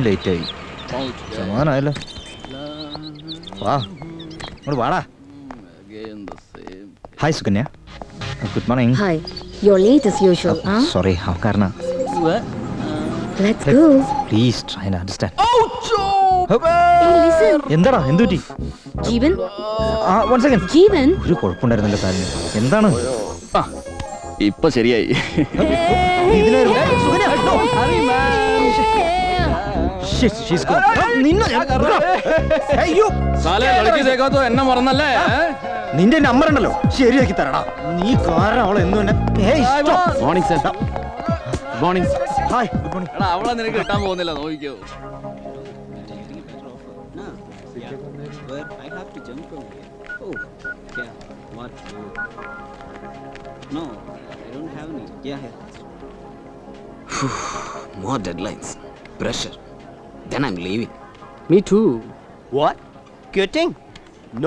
Late ആയി. സമാധാനമായല്ലോ. വാ ഇങ്ങോട്ട് വാടാ. Hi Sukanya. Good morning. Hi. You're late as usual, huh? Sorry കാരണം Let's go. Please try and understand. Hey, listen. എന്താടാ എന്ത് പറ്റി? Jeevan? One second. Jeevan? ഒരു കുഴപ്പമുണ്ടായിരുന്നല്ലോ കാലിന്. എന്താണ്? ഇപ്പൊ ശരിയായി. എന്നെ മറന്നല്ലേ? നിന്റെ നമ്പർ ഉണ്ടല്ലോ ശരിയാക്കി തരടാ. നീ കാരണം അവളെ എന്നും morning sir. Morning. Hi good morning. എടാ അവളെ നിനക്ക് കിട്ടാൻ പോകുന്നില്ല, നോക്കിക്കോ. No, I don't have any. Yeah. More deadlines, pressure. Then I'm leaving. Me too. What? Quitting?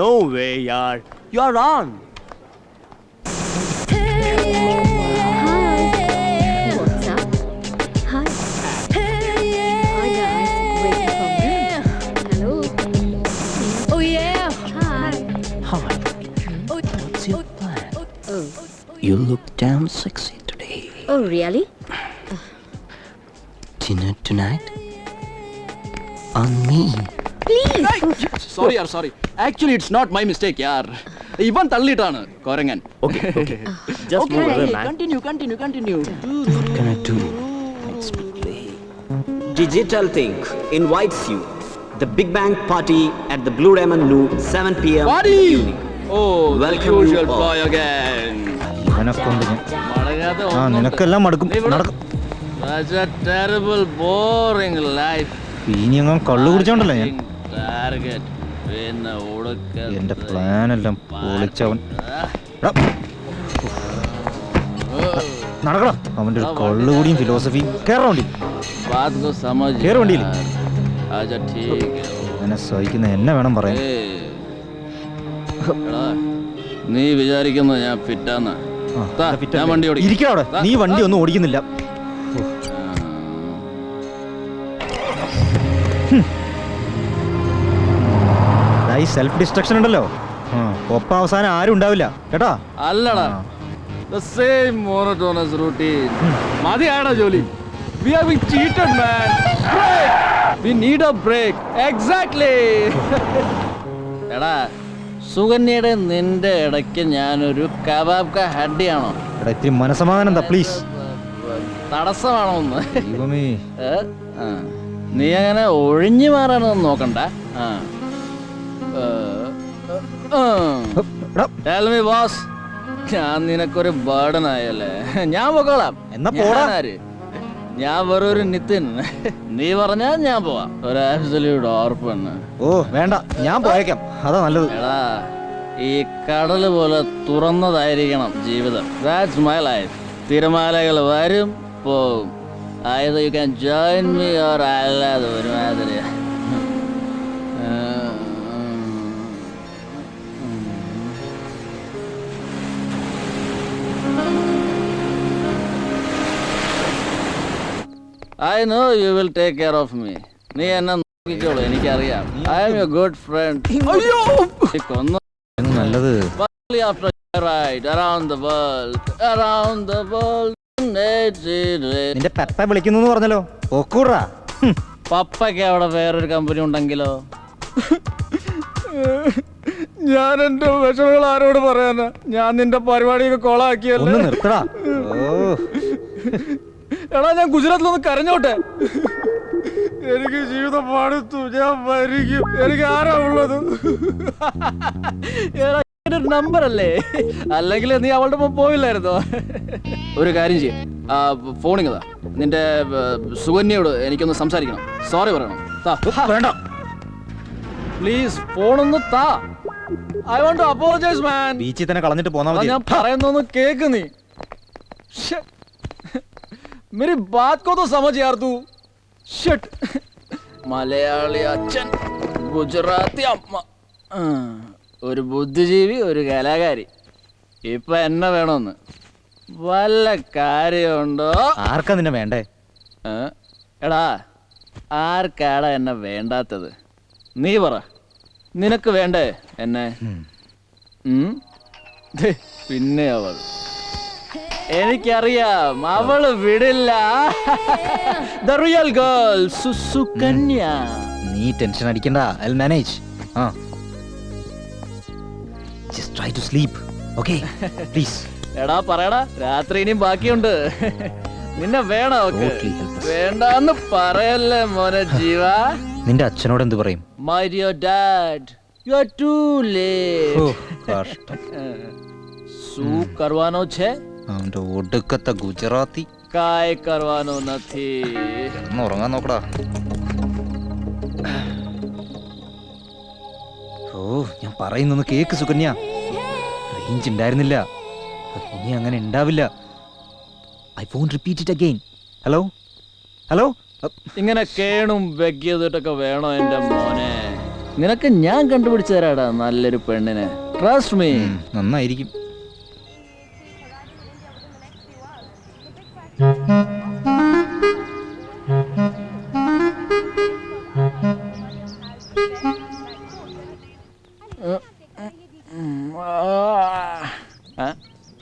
No way, yaar. You're on. Hi. What's up? Hi. Hi guys. Waiting for me. Hello. Oh yeah. Hi. Hi. What's your plan? Oh. You look damn sexy today. Oh really? Dinner tonight? On me. Sorry യാർ, sorry. Actually it's not my mistake യാർ. ഇവൻ തള്ളിയിട്ടാണ് കൊരങ്ങൻ. Okay. Just move away, man. Continue. What can I do? Let's play. Digital Think invites you. The Big Bang Party at the Blue Diamond New 7 p.m. Party! evening. Oh, Welcome the usual you all. ploy again. ഇവനെ കൊണ്ട് ഞാൻ മടങ്ങാതെ നിനക്കെല്ലാം മടുക്കും. നടക്കും. Such a terrible, boring life. ഇനി അങ്ങ് കള്ളു കുടിച്ചോണ്ടല്ലോ ഞാൻ. Target. പിന്നെ ഒടുക്ക. എന്റെ പ്ലാൻ എല്ലാം പൊളിച്ചവൻ. നടക്കടാ. അവന്റെ ഒരു കള്ളുകൂടിയും ഫിലോസഫിയും. കേറാ വണ്ടി. बात को समझ. കേറ് വണ്ടിയിൽ. अच्छा ठीक है. എന്നെ സഹിക്കുന്ന എന്നെ വേണം പറയാൻ. എടാ, നീ വിചാരിക്കുന്ന ഞാൻ ഫിറ്റാന്ന? ഞാൻ വണ്ടി ഓടിക്കും. ഇരിക്കടാ അവിടെ. നീ വണ്ടി ഒന്നും ഓടിക്കുന്നില്ല. ഈ സെൽഫ് ഡിസ്ട്രക്ഷൻ ഉണ്ടല്ലോ, ഒപ്പം അവസാനം ആരും ഉണ്ടാവില്ല കേട്ടാ. അല്ലടാ, the same monotonous routine. മതിയാടാ ജോലി. We are being cheated, man. Break. We need a break. Exactly. എടാ, സുകന്യയുടെ നിന്റെ ഇടയ്ക്ക് ഞാനൊരു കബാബ് ക ഹഡ്ഡിയാണോ? എടാ ഇത്തിരി മനസമാധാനം എന്താ പ്ലീസ്. തടസ്സമാണോ ഒന്ന്? ദൈവമേ. നീ അങ്ങനെ ഒഴിഞ്ഞു മാറാനൊന്നും നോക്കണ്ട. Tell me boss, ഞാൻ നിനക്കൊരു ബർഡൻ ആയല്ലേ? ഞാൻ പോകോളാം. എന്നാ പോടാ. ഞാൻ വെറൊരു നിതിൻ. നീ പറഞ്ഞാ ഞാൻ പോവാം. ഒരു ആബ്സല്യൂട്ട് ഓർപ്പണ്. ഓ വേണ്ട, ഞാൻ പോയേക്കാം, അതാ നല്ലത്. എടാ, ഈ കടല് പോലെ തുറന്നതായിരിക്കണം ജീവിതം. That's my life. തിരമാലകൾ വരും പോവും. Either you can join me or അല്ലാതെ ഒരുമാതിരി. I know you will take care of me. നീ എന്നെ നോക്കിക്കോളൂ, എനിക്കറിയാം. I am your good friend. അയ്യോ, കൊന്നു നല്ലത്. After a ride around the world. നിന്റെ പെപ്പ വിളിക്കുന്നു പറഞ്ഞല്ലോ, ഒക്കൂറാ. പപ്പയ്ക്ക് അവിടെ വേറൊരു കമ്പനി ഉണ്ടെങ്കിലോ? ഞാൻ എന്റെ വിഷമങ്ങൾ ആരോട് പറയാനാ? ഞാൻ നിന്റെ പരിപാടിയൊക്കെ കോളാക്കിയല്ലോ. ഒന്ന് നിർത്തടാ. എടാ, ഞാൻ ഗുജറാത്തിലൊന്ന് കരഞ്ഞോട്ടെ. എനിക്ക് ജീവിതം പാടുത്തു, ഞാൻ മരിക്കും. എനിക്ക് ആരാ ഉള്ളത്? നമ്പർ അല്ലേ? അല്ലെങ്കിൽ നീ അവളുടെ ഒപ്പം പോയില്ലായിരുന്നോ? ഒരു കാര്യം ചെയ്യ, ഫോണിങ്ങതാ. നിന്റെ സുകന്യയോട് എനിക്കൊന്ന് സംസാരിക്കണം. സോറി പറയണം. വേണ്ട പ്ലീസ്, ഫോണൊന്ന് താ. ഐ വാണ്ട് ടു അപ്പോളജൈസ് മാൻ. ബീച്ചിൽ തന്നെ കളഞ്ഞിട്ട് പോന്നാ മതി. ഞാൻ പറയുന്നൊന്ന് കേക്ക് നീ. मेरी बात को तो समझ यार तू. शिट. മലയാളി അച്ഛൻ, ഗുജറാത്തി അമ്മ, ഒരു ബുദ്ധിജീവി, ഒരു കലാകാരി. ഇപ്പൊ എന്നെ വേണമെന്ന് വല്ല കാര്യമുണ്ടോ? ആർക്കാ നിന്നെ വേണ്ടേ? എടാ, ആർക്കാടാ എന്നെ വേണ്ടാത്തത്? നീ പറ, നിനക്ക് വേണ്ടേ എന്നെ? ദേ, പിന്നെ അവൾ, എനിക്കറിയാം അവള് വിടില്ല. The real girl, സുസുകന്യ. നീ ടെൻഷൻ അടിക്കണ്ട, I'll manage. Just try to sleep, okay? Please. എടാ പറയടാ, രാത്രി ഇനിയും ബാക്കിയുണ്ട്. നിന്നെ വേണോ? Totally helpless. വേണ്ടാന്ന് പറയല്ലേ മോനെ ജീവ. നിന്റെ അച്ഛനോട് എന്ത് പറയും? My dear dad, you are too late. കഷ്ടം. શું કરવાનો છે? അവന്റെ ഒടുക്കത്തെ ഗുജറാത്തി. કાય કરવાનો નથી. ഒന്ന് ഉറങ്ങാൻ നോക്കടാ. ഞാൻ പറയുന്നൊന്ന് കേക്ക് സുകന്യ. റേഞ്ച് ഉണ്ടായിരുന്നില്ല, ഇനി അങ്ങനെ ഉണ്ടാവില്ല. I won't repeat it again. Hello hello. ഇങ്ങനെ കേണും വെക്കിയതിട്ടൊക്കെ വേണോ എന്റെ മോനെ? നിനക്ക് ഞാൻ കണ്ടുപിടിച്ചു തരാടാ നല്ലൊരു പെണ്ണിനെ. Trust me. നന്നായിരിക്കും.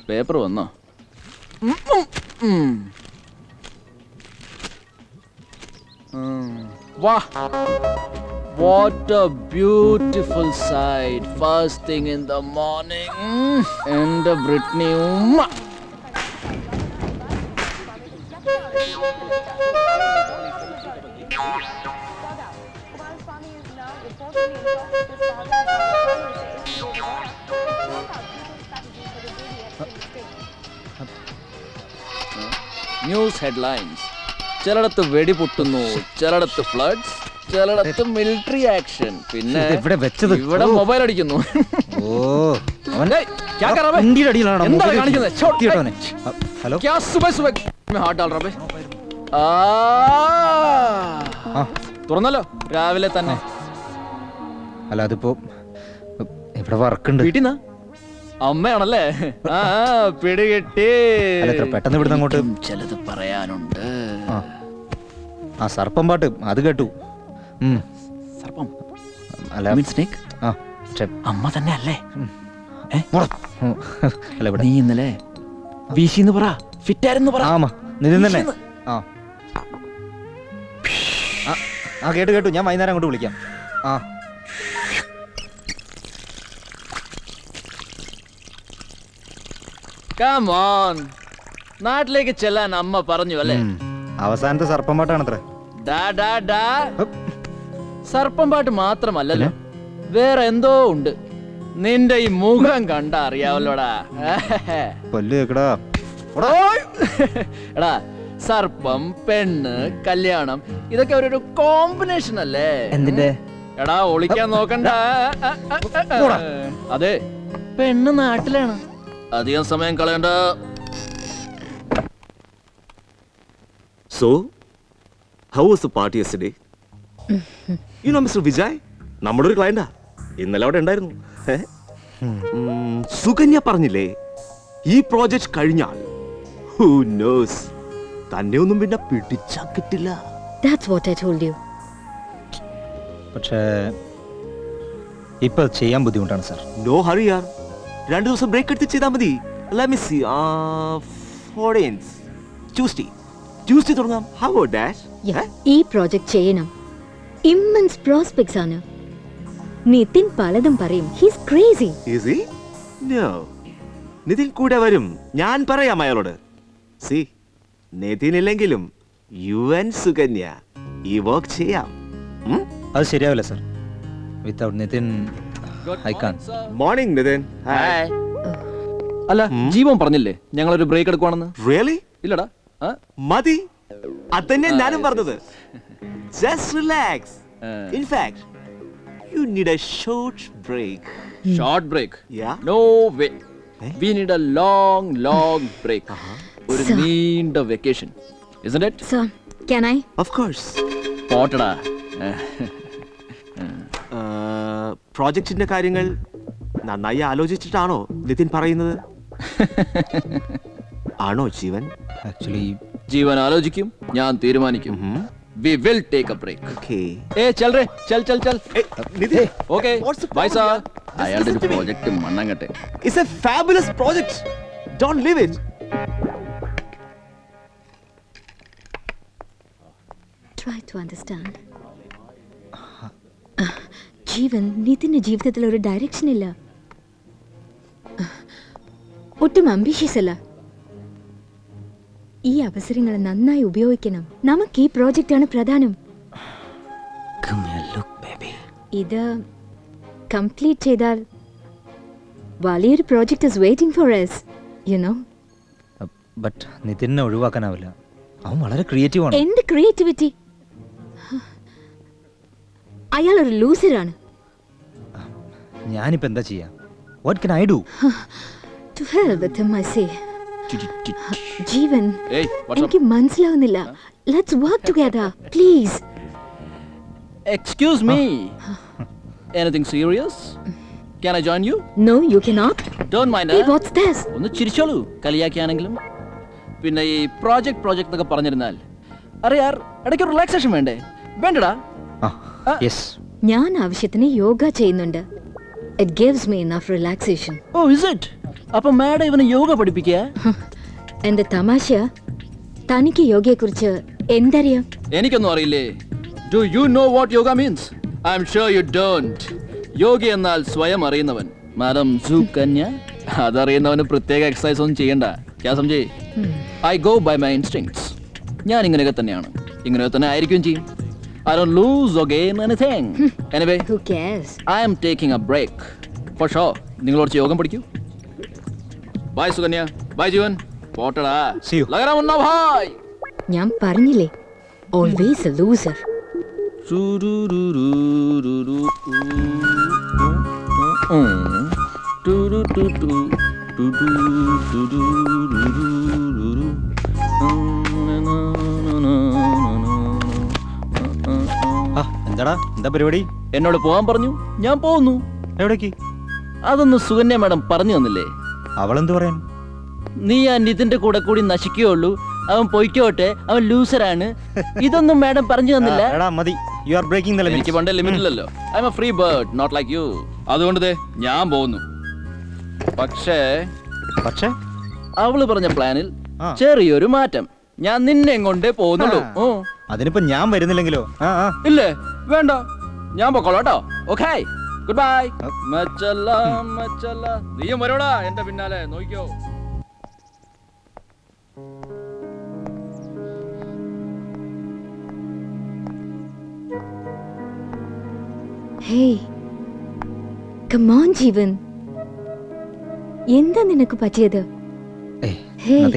പേപ്പർ വന്നോ? വാ, what a beautiful sight first thing in the morning. എൻ്റെ ബ്രിട്നി ഉമ്മ. News headlines. ചിലടത്ത് വെടിപൊട്ടുന്നു, ചിലടത്ത് ഫ്ലഡ്സ്, ചിലടത്ത് മിലിറ്ററി ആക്ഷൻ, പിന്നെ ഇവിടെ വെച്ചത് ഇവിടെ മൊബൈൽ അടിക്കുന്നു. ഹലോ. തുറന്നല്ലോ രാവിലെ തന്നെ. അല്ല, അതിപ്പോ ഇവിടെ വർക്കുണ്ട്. വീട്ടിൽ അമ്മയാണല്ലേ? പിടികിട്ടി. പെട്ടെന്ന് ഇവിടുന്ന് അങ്ങോട്ട് ചിലത് പറയാനുണ്ട്. ആ സർപ്പം പാട്ട് അത് കേട്ടു. സർപ്പം അല്ല, സ്നേക്ക്. അമ്മ തന്നെ അല്ലേ? അല്ല, ഇവിടെ നീ ഇന്നലെ വീശിന്ന് പറ, ഫിറ്റായിരുന്നു പറ. ആമാ, നിതിൻ തന്നെ. ആ കേട്ടു കേട്ടു. ഞാൻ വൈകുന്നേരം അങ്ങോട്ട് വിളിക്കാം. Come on. നാട്ടിലേക്ക് ചെല്ലാൻ അമ്മ പറഞ്ഞു അല്ലേ? അവസാനത്തെ സർപ്പം പാട്ടാണത്രേ. സർപ്പം പാട്ട് മാത്രമല്ലല്ലോ, വേറെ എന്തോ ഉണ്ട്. നിന്റെ ഈ മുഖം കണ്ട അറിയാവല്ലോടാ. പല്ല് കേക്കടാ. എടാ, സർപ്പം, പെണ്ണ്, കല്യാണം, ഇതൊക്കെ ഒരു കോമ്പിനേഷൻ അല്ലേ? എന്തിന്റെ? എടാ, ഒളിക്കാൻ നോക്കണ്ട. അതെ, പെണ്ണ് നാട്ടിലാണ്. അധികം സമയം കളയണ്ട. So, how was the party yesterday? You know Mr. Vijay? നമ്മുടെ ഒരു ക്ലയന്റാ. ഇന്നലെ അവിടെ ഉണ്ടായിരുന്നു. സുകന്യ പറഞ്ഞില്ലേ, ഈ പ്രോജക്റ്റ് കഴിഞ്ഞാൽ who knows, തന്നെ ഒന്നും പിന്നെ പിടിച്ചാ കിട്ടില്ല. That's what I told you. പക്ഷേ ഇപ്പൊ ചെയ്യാൻ ബുദ്ധിമുട്ടാണ് സാർ. No hurry yaar. 2 ദിവസം ബ്രേക്ക് എടുത്ത് ചെയ്താൽ മതി. Let me see. 14th Tuesday തുടങ്ങാം. How about that? ഈ പ്രോജക്റ്റ് ചെയ്യണം. ഇമ്മൻസ് പ്രോസ്പെക്ട്സ് ആണ്. നിതിൻ പലതും പറയും. He's crazy. Is he? No. Nitin കൂടെ വരും. ഞാൻ പറയാം അയാളോട്. See, നിതിൻ ഇല്ലെങ്കിലും UN സുകന്യ ഈ വർക്ക് ചെയ്യാം. അത് ശരിയാവില്ല sir. Without Nitin I can. Morning Nitin. Hi. അല്ല, ജീവൻ പറഞ്ഞില്ലേ ഞങ്ങളൊരു ബ്രേക്ക് എടുക്കുവാണെന്ന്? Really? ഇല്ലടാ. മതി, അതന്നെ ഞാനും പറഞ്ഞത്. Just relax. In fact, you need a short break. Short break? Yeah. No way. We need a long break. ഒരു നീണ്ട vacation, isn't it? So, can I? Of course. പോട്ടടാ. പ്രോജക്റ്റിന്റെ കാര്യങ്ങൾ നന്നായി ആലോചിച്ചിട്ടാണോ നിതിൻ പറയുന്നത്? ആണോ ജീവൻ? ആക്ച്വലി ജീവൻ ആലോചിക്കും, ഞാൻ തീരുമാനിക്കും. we will take a break. Okay. Hey, chal re, chal. Hey, Nitin, Okay, what's the bye problem, sir. yaar? അയാളുടെ ഒരു Listen to me. പ്രോജക്റ്റ് മണ്ണങ്ങട്ടെ. It's a fabulous project. Don't leave it. Try to understand. ജീവൻ, നിതിന്റെ ജീവിതത്തിൽ ഒരു direction ഇല്ല. ഒട്ടും ambitious അല്ല. ഈ അവസരങ്ങൾ നന്നായി ഉപയോഗിക്കണം. നമുക്ക് ഈ പ്രോജക്റ്റ് ആണ് പ്രധാനം. Give me a look, baby. ഇത് കംപ്ലീറ്റ് ചെയ്താൽ വലിയൊരു project is waiting for us, you know. But നിതിനെ ഒഴിവാക്കാനാവില്ല. അവൻ വളരെ ക്രിയേറ്റീവ് ആണ്. എന്ത് ക്രിയേറ്റിവിറ്റി? അയാൾ ഒരു ലൂസറാണ്. ഞാനിപ്പോ എന്താ ചെയ്യാ? What can I do? To hell with him, I say. Jeevan, Hey, what's up? എനിക്ക് മനസ്സിലാവുന്നില്ല. Let's work together, please. Excuse me. Anything serious? Can I join you? No, you cannot. Don't mind. Hey, what's this? ഒന്ന് ചിരിച്ചോളൂ, കളിയാക്കിയാണെങ്കിലും. പിന്നെ ഈ project എന്നൊക്കെ പറഞ്ഞിരുന്നാൽ അറിയാർ ഇടയ്ക്ക് relaxation വേണ്ടേ? വേണ്ടടാ. Yes. ഞാൻ ആവശ്യത്തിന് യോഗ ചെയ്യുന്നുണ്ട്. It gives me enough relaxation. ഓ, is it? അപ്പൊ മാഡം ഇവന് യോഗ പഠിപ്പിക്കുക? എന്റെ തമാശ, തനിക്ക് യോഗയെക്കുറിച്ച് എന്തറിയാം? എനിക്കൊന്നും അറിയില്ലേ. Do you know what yoga means? I'm sure you don't. യോഗി എന്നാൽ സ്വയം അറിയുന്നവൻ. മാഡം സുകന്യ, അതറിയുന്നവന് പ്രത്യേക എക്സസൈസ് ഒന്നും ചെയ്യണ്ട. ക്യാ സംജേ? I go by my instincts. ഞാൻ ഇങ്ങനെയൊക്കെ തന്നെയാണ്. ഇങ്ങനെയൊക്കെ തന്നെ ആയിരിക്കും ചെയ്യും. I don't lose or gain anything. Anyway, Who cares? I am taking a break. For sure. നിങ്ങൾ കുറച്ച് യോഗം പഠിക്കൂ. Bye Sukanya. Bye Jeevan. പോട്ടടാ. See you. ലഗരാ മുന്ന ഭായ്. ഞാൻ പറഞ്ഞില്ലേ, ഓൾവേസ് എ ലൂസർ. എന്താ പരിപാടി? എന്നോട് പോകാൻ പറഞ്ഞു, ഞാൻ പോകുന്നു. എവിടേക്ക്? അതൊന്ന് സുകന്യ മാഡം പറഞ്ഞു തന്നില്ലേ? അവളെന്ത് പറയാൻ? നീ ആ നിതിന്റെ കൂടെ കൂടി നശിക്കുകയുള്ളൂ, അവൻ പൊയ്ക്കോട്ടെ, അവൻ ലൂസറാണ്, ഇതൊന്നും മാഡം പറഞ്ഞു തന്നില്ല. എടാ മതി, you are breaking the limit. എനിക്ക് പണ്ടേ ലിമിറ്റ് ഇല്ലല്ലോ. I am a free bird, not like you. അതുകൊണ്ട് ദേ ഞാൻ പോകുന്നു. പക്ഷേ അവള് പറഞ്ഞ പ്ലാനിൽ ചെറിയൊരു മാറ്റം. ഞാൻ നിന്നെ കൊണ്ടേ പോകുന്നുള്ളൂ. അതിനിപ്പോ ഞാൻ വരുന്നില്ലെങ്കിലോ? ഇല്ലേ, വേണ്ട, ഞാൻ പൊക്കോളാം കേട്ടോ. Okay, good bye. മച്ചല്ല നീയും വരോടാ എന്റെ പിന്നാലെ, നോക്കിക്കോ. Hey, come on ജീവൻ, എന്താ നിനക്ക് പറ്റിയത്? Hey,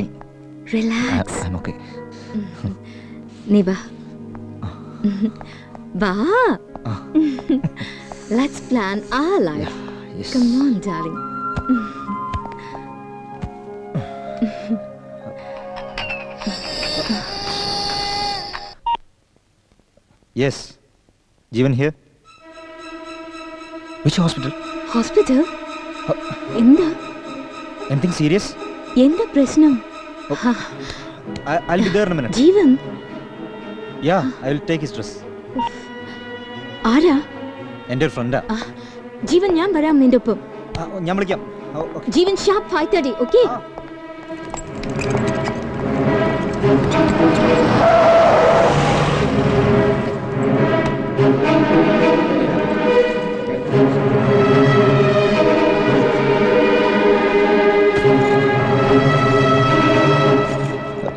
relax. I'm okay. നീ വാ. വാ. Let's plan our life. Yes. Come on, darling. Yes. Jeevan here. Which hospital? Hospital? എന്താ? Anything serious? എന്താ പ്രശ്നം? I'll be there in a minute. Jeevan, Yeah, I will take his dress. ആരാ? എൻ്റെ ഒരു ഫ്രണ്ടാ. ജീവൻ, ഞാൻ വരാം നിന്റെ ഒപ്പം. ഞാൻ വിളിക്കാം. Okay. Jeevan, sharp 5:30, okay?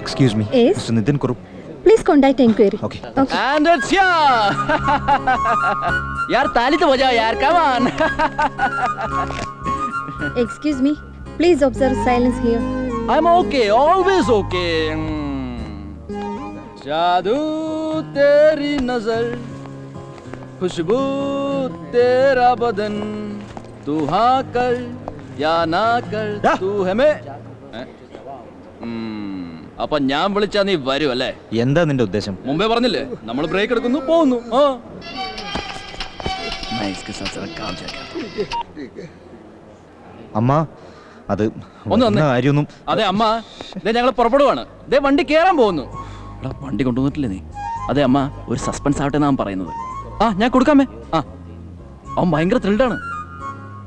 Excuse me. Yes? Mr. Nitin Kurup. Please contact inquiry. Okay. Okay. And it's here. यार ताली तो बजाओ यार, come on. Excuse me. Please observe silence here. I'm okay, always okay. जादू तेरी नजर, खुशबू तेरा बदन, तू हाँ कर या ना कर, तू हमें. അപ്പൊ ഞാൻ വിളിച്ചാ നീ വരും അല്ലേ? എന്താ നിന്റെ ഉദ്ദേശം? മുമ്പേ പറഞ്ഞില്ലേ, നമ്മൾ ബ്രേക്ക് എടുക്കുന്നു, പോകുന്നു. അമ്മ, അത് ഒന്ന് വന്നേ. കാര്യമൊന്നും. അതെ അമ്മ, ഞങ്ങൾ പുറപ്പെടുവാണ്. വണ്ടി കേറാൻ പോകുന്നു. വണ്ടി കൊണ്ടുവന്നിട്ടില്ലേ നീ? അതെ അമ്മ, ഒരു സസ്പെൻസ് ആവട്ടെ എന്നാണ് പറയുന്നത്. ആ ഞാൻ കൊടുക്കാമേ. ആ അവൻ ഭയങ്കര ത്രില്ഡാണ്.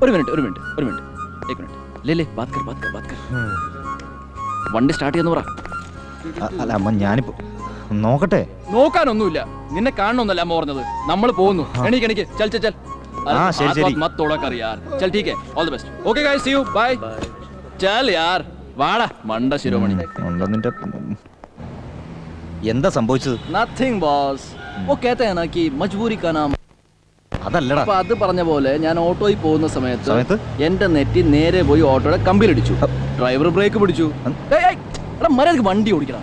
ഒരു മിനിറ്റ് ലേ ബാത് കർ. വണ്ടി സ്റ്റാർട്ട് ചെയ്യുന്ന പറ. അല്ല അമ്മ, ഞാനിപ്പോ നോക്കട്ടെ. നോക്കാനൊന്നുമില്ല, നിന്നെ കാണണമെന്നല്ല അമ്മ പറഞ്ഞത്. നമ്മൾ പോകുന്നു. എണീക്ക് ചൽ. ശരി. മത് തോടാ കർ യാർ. ചൽ ठीक है, all the best. Okay guys, see you, bye. ചൽ യാർ, വാടാ മണ്ട ശിരോമണി. ഉണ്ടോ നിന്റെ? എന്താ സംഭവിച്ചത്? Nothing boss. वो कहते हैं ना कि मजबूरी का नाम. അതല്ലടാ. അപ്പൊ അത് പറഞ്ഞ പോലെ ഞാൻ ഓട്ടോയിൽ പോകുന്ന സമയത്ത് സമയത്ത്? എന്റെ നെറ്റി നേരെ പോയി ഓട്ടോയുടെ കമ്പിയിലിടിച്ചു. ഡ്രൈവർ ബ്രേക്ക് പിടിച്ചു. മര്യാദക്ക് വണ്ടി ഓടിക്കണം.